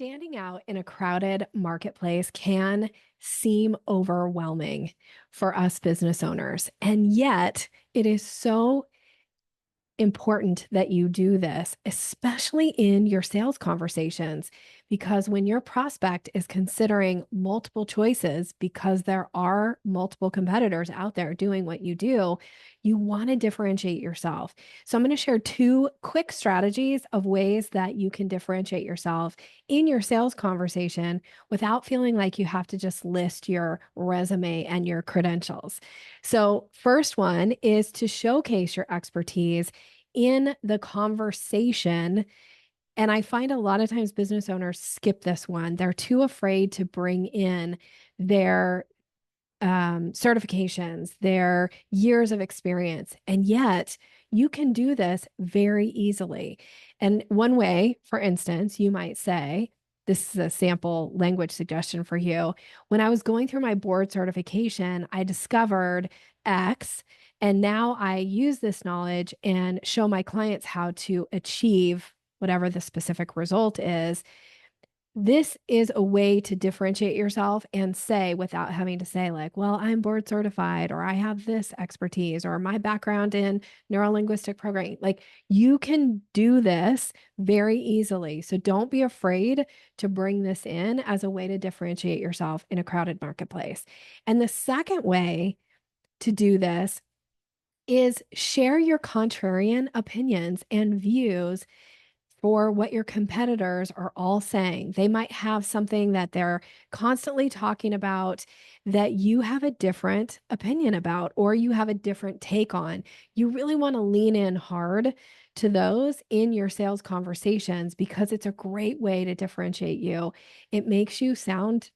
Standing out in a crowded marketplace can seem overwhelming for us business owners. And yet, it is so important that you do this, especially in your sales conversations, because when your prospect is considering multiple choices because there are multiple competitors out there doing what you do, you want to differentiate yourself. So, I'm going to share two quick strategies of ways that you can differentiate yourself in your sales conversation without feeling like you have to just list your resume and your credentials. So, first one is to showcase your expertise in the conversation. And I find a lot of times business owners skip this one. They're too afraid to bring in their certifications, their years of experience. And yet, you can do this very easily. And one way, for instance, you might say, this is a sample language suggestion for you. When I was going through my board certification, I discovered X, and now I use this knowledge and show my clients how to achieve whatever the specific result is. This is a way to differentiate yourself and say, without having to say, like, well, I'm board certified, or I have this expertise, or my background in neurolinguistic programming. Like, you can do this very easily. So don't be afraid to bring this in as a way to differentiate yourself in a crowded marketplace. And the second way to do this is share your contrarian opinions and views for what your competitors are all saying. They might have something that they're constantly talking about that you have a different opinion about, or you have a different take on. You really want to lean in hard to those in your sales conversations because it's a great way to differentiate you. It makes you sound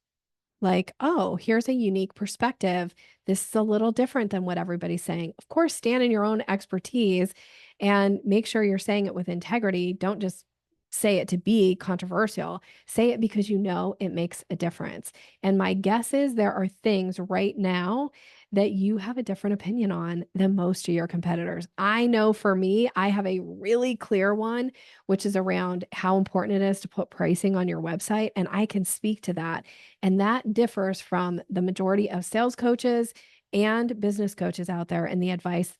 like, oh, here's a unique perspective. This is a little different than what everybody's saying. Of course, stand in your own expertise and make sure you're saying it with integrity. Don't just say it to be controversial. Say it because you know it makes a difference. And my guess is there are things right now that you have a different opinion on than most of your competitors. I know for me, I have a really clear one, which is around how important it is to put pricing on your website. And I can speak to that. And that differs from the majority of sales coaches and business coaches out there and the advice,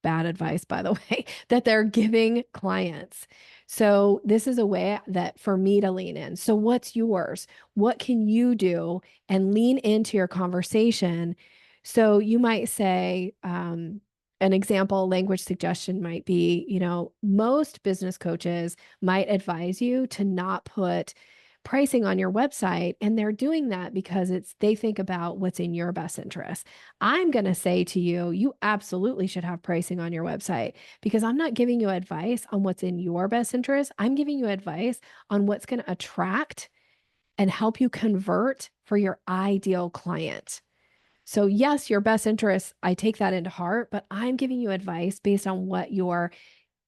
bad advice, by the way, that they're giving clients. So, this is a way that for me to lean in. So, what's yours? What can you do and lean into your conversation? So, you might say, an example language suggestion might be, most business coaches might advise you to not put pricing on your website, and they're doing that because they think about what's in your best interest. I'm going to say to you, you absolutely should have pricing on your website because I'm not giving you advice on what's in your best interest. I'm giving you advice on what's going to attract and help you convert for your ideal client. So, yes, your best interest, I take that into heart, but I'm giving you advice based on what your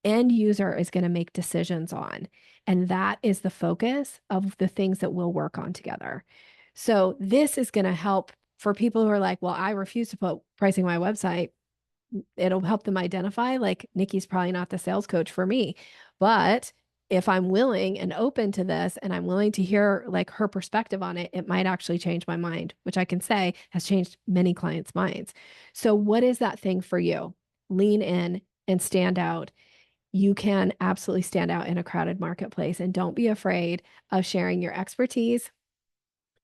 end user is going to make decisions on. And that is the focus of the things that we'll work on together. So, this is going to help for people who are like, well, I refuse to put pricing on my website. It'll help them identify, like, Nikki's probably not the sales coach for me. But if I'm willing and open to this and I'm willing to hear like her perspective on it, it might actually change my mind, which I can say has changed many clients' minds. So, what is that thing for you? Lean in and stand out. You can absolutely stand out in a crowded marketplace, and don't be afraid of sharing your expertise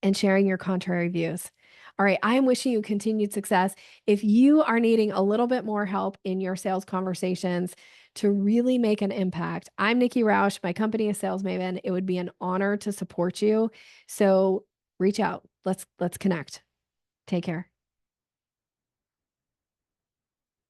and sharing your contrary views. All right, I am wishing you continued success. If you are needing a little bit more help in your sales conversations to really make an impact, I'm Nikki Roush. My company is Sales Maven. It would be an honor to support you. So reach out. Let's connect. Take care.